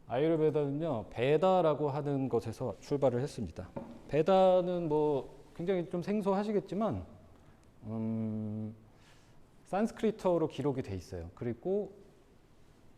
아유르베다는요, 베다라고 하는 것에서 출발을 했습니다. 베다는 뭐 굉장히 좀 생소하시겠지만, 산스크리트어로 기록이 돼 있어요. 그리고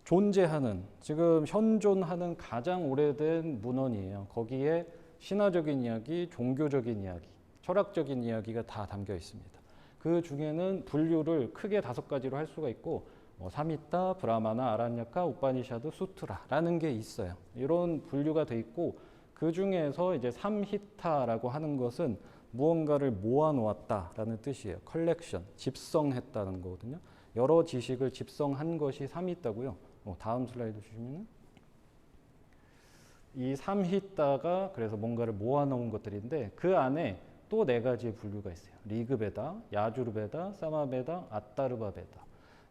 존재하는, 지금 현존하는 가장 오래된 문헌이에요. 거기에 신화적인 이야기, 종교적인 이야기, 철학적인 이야기가 다 담겨 있습니다. 그 중에는 분류를 크게 5가지로 할 수가 있고, 사미타, 브라마나, 아란야카, 우파니샤드, 수트라라는 게 있어요. 이런 분류가 돼 있고, 그 중에서 이제 삼히타라고 하는 것은 무언가를 모아놓았다라는 뜻이에요. 컬렉션, 집성했다는 거거든요. 여러 지식을 집성한 것이 삼히타고요. 다음 슬라이드 주시면은 이 삼히타가 그래서 뭔가를 모아놓은 것들인데 그 안에 또 4가지의 분류가 있어요. 리그베다, 야주르베다, 사마베다, 아따르바베다.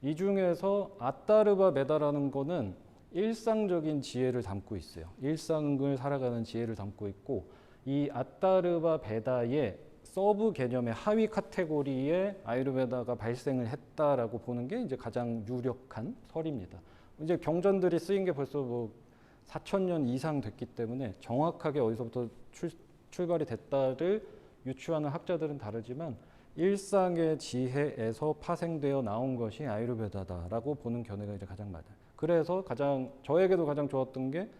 이 중에서 아따르바베다라는 거는 일상적인 지혜를 담고 있어요. 일상을 살아가는 지혜를 담고 있고 이 아따르바베다의 서브 개념의 하위 카테고리에 아유르베다가 발생을 했다라고 보는 게 이제 가장 유력한 설입니다. 이제 경전들이 쓰인 게 벌써 뭐 4,000년 이상 됐기 때문에 정확하게 어디서부터 출발이 됐다를 유추하는 학자들은 다르지만 일상의 지혜에서 파생되어 나온 것이 아유르베다다라고 보는 견해가 이제 가장 맞아요. 그래서 저에게도 가장 좋았던 게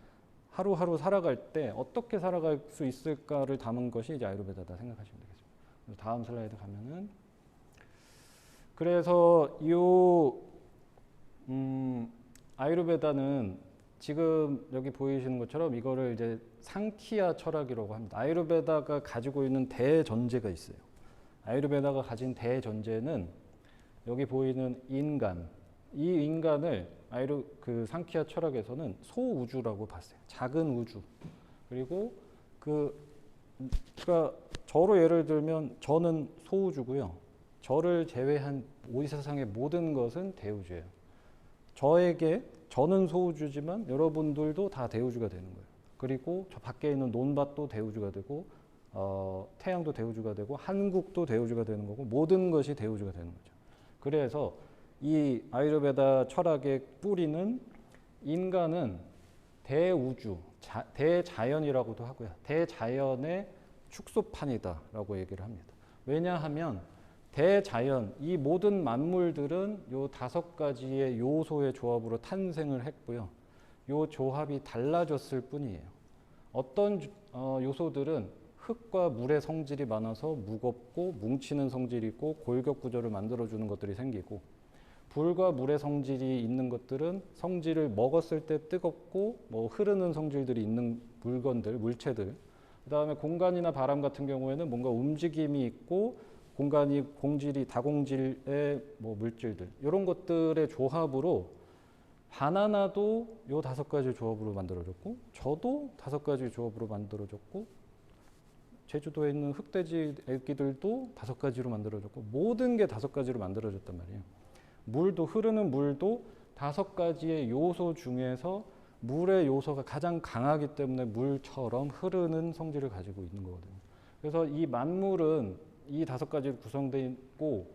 하루하루 살아갈 때 어떻게 살아갈 수 있을까를 담은 것이 이제 아유르베다다 생각하시면 되겠습니다. 다음 슬라이드 가면은 그래서 아유르베다는 지금 여기 보이시는 것처럼 이거를 이제 상키아 철학이라고 합니다. 아유르베다가 가지고 있는 대전제가 있어요. 아유르베다가 가진 대전제는 여기 보이는 인간, 이 인간을 상키아 철학에서는 소우주라고 봤어요. 작은 우주. 그리고 그러니까 저로 예를 들면 저는 소우주고요. 저를 제외한 이 세상의 모든 것은 대우주예요. 저는 소우주지만 여러분들도 다 대우주가 되는 거예요. 그리고 저 밖에 있는 논밭도 대우주가 되고 태양도 대우주가 되고 한국도 대우주가 되는 거고 모든 것이 대우주가 되는 거죠. 그래서 이 아유르베다 철학의 뿌리는 인간은 대우주, 대자연이라고도 하고요. 대자연의 축소판이다라고 얘기를 합니다. 왜냐하면 대자연, 이 모든 만물들은 요 5가지의 요소의 조합으로 탄생을 했고요. 요 조합이 달라졌을 뿐이에요. 어떤 요소들은 흙과 물의 성질이 많아서 무겁고 뭉치는 성질이 있고 골격 구조를 만들어주는 것들이 생기고 불과 물의 성질이 있는 것들은 성질을 먹었을 때 뜨겁고 뭐 흐르는 성질들이 있는 물체들. 그 다음에 공간이나 바람 같은 경우에는 뭔가 움직임이 있고 공질이 다공질의 뭐 물질들 이런 것들의 조합으로 바나나도 요 5가지 조합으로 만들어졌고 저도 5가지 조합으로 만들어졌고 제주도에 있는 흑돼지 애기들도 5가지로 만들어졌고 모든 게 5가지로 만들어졌단 말이에요. 흐르는 물도 5가지의 요소 중에서 물의 요소가 가장 강하기 때문에 물처럼 흐르는 성질을 가지고 있는 거거든요. 그래서 이 만물은 이 5가지로 구성되어 있고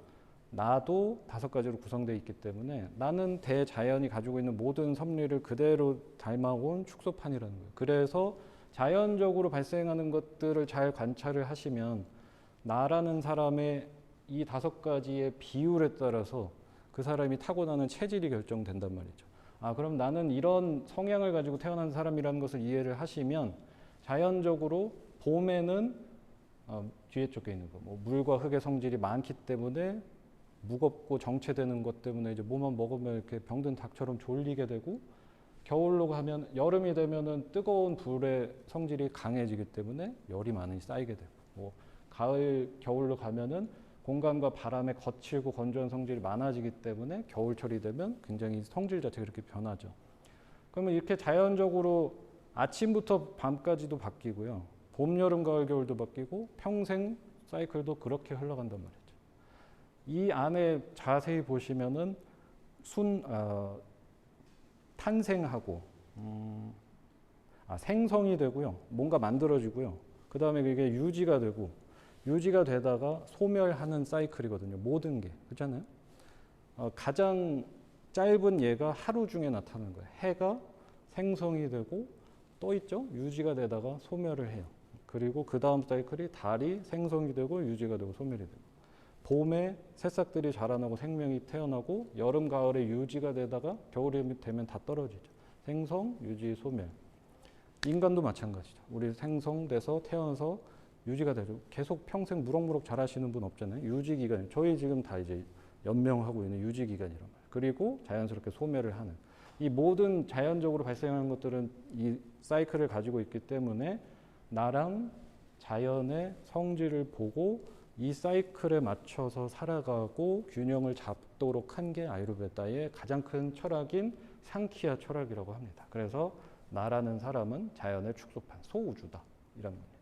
나도 5가지로 구성되어 있기 때문에 나는 대자연이 가지고 있는 모든 섭리를 그대로 닮아온 축소판이라는 거예요. 그래서 자연적으로 발생하는 것들을 잘 관찰을 하시면 나라는 사람의 이 5가지의 비율에 따라서 그 사람이 타고나는 체질이 결정된단 말이죠. 그럼 나는 이런 성향을 가지고 태어난 사람이라는 것을 이해를 하시면 자연적으로 봄에는 뒤에 쪽에 있는 거, 뭐 물과 흙의 성질이 많기 때문에 무겁고 정체되는 것 때문에 이제 뭐만 먹으면 이렇게 병든 닭처럼 졸리게 되고 겨울로 가면 여름이 되면은 뜨거운 불의 성질이 강해지기 때문에 열이 많이 쌓이게 되고 뭐 겨울로 가면은 공간과 바람에 거칠고 건조한 성질이 많아지기 때문에 겨울철이 되면 굉장히 성질 자체가 이렇게 변하죠. 그러면 이렇게 자연적으로 아침부터 밤까지도 바뀌고요. 봄, 여름, 가을, 겨울도 바뀌고 평생 사이클도 그렇게 흘러간단 말이죠. 이 안에 자세히 보시면은 탄생하고 생성이 되고요. 뭔가 만들어지고요. 그 다음에 그게 유지가 되고 유지가 되다가 소멸하는 사이클이거든요. 모든 게. 그렇잖아요? 가장 짧은 예가 하루 중에 나타나는 거예요. 해가 생성이 되고 떠 있죠. 유지가 되다가 소멸을 해요. 그리고 그 다음 사이클이 달이 생성이 되고 유지가 되고 소멸이 되고 봄에 새싹들이 자라나고 생명이 태어나고 여름 가을에 유지가 되다가 겨울이 되면 다 떨어지죠. 생성, 유지, 소멸. 인간도 마찬가지죠. 우리 생성돼서 태어나서 유지가 되죠. 계속 평생 무럭무럭 자라시는 분 없잖아요. 유지 기간. 저희 지금 다 이제 연명하고 있는 유지 기간이란 말이에요. 그리고 자연스럽게 소멸을 하는. 이 모든 자연적으로 발생하는 것들은 이 사이클을 가지고 있기 때문에 나랑 자연의 성질을 보고 이 사이클에 맞춰서 살아가고 균형을 잡도록 한 게 아유르베다의 가장 큰 철학인 상키아 철학이라고 합니다. 그래서 나라는 사람은 자연의 축소판, 소우주다. 이런 겁니다.